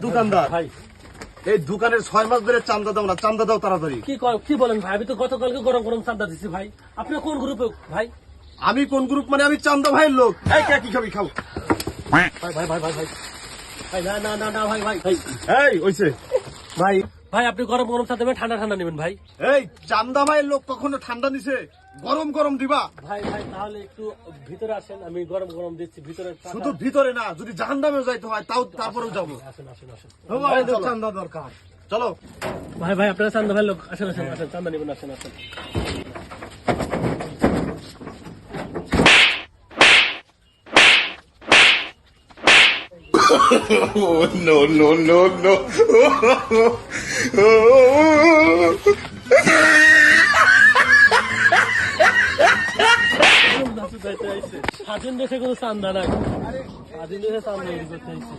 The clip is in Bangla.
দোকানদার ভাই এই দোকানের 6 মাস ধরে চান্দা দাও না, চান্দা দাও তাড়াতাড়ি। কি বলেন ভাই? আমি তো গতকালকে গরম গরম চাঁদা দিচ্ছি ভাই। আপনি কোন গ্রুপে ভাই? আমি কোন গ্রুপ মানে? আমি চান্দা ভাইয়ের লোক। এই কে কি খাবি খাও। ভাই ভাই ভাই ভাই ভাই ভাই না না না না ভাই ভাই ভাই এই হইছে ভাই ভাই আপনি গরম গরম চা দেবেন, ঠান্ডা ঠান্ডা নেবেন ভাই। এই চান্দা ভাইয়ের লোক কখনো ঠান্ডা নিছে? গরম গরম দিবা। ভাই ভাই তাহলে একটু ভিতরে আসেন, আমি গরম গরম দিচ্ছি ভিতরে। শুধু ভিতরে না, যদি জাহান্নামেও যাইতে হয় তাও তারপরেও যাবো। আসেন আসেন আসেন আমাদের চান্দা দরকার। চলো ভাই ভাই আপনারা চান্দা ভাই লোক, আসেন আসেন আসেন চান্দা নেবেন, আসেন আসেন। Oh, no, no, no, no. স্বাধীন দেশে কোনো চান্দা নাই, স্বাধীন দেশে চান্দা করতে আইছে।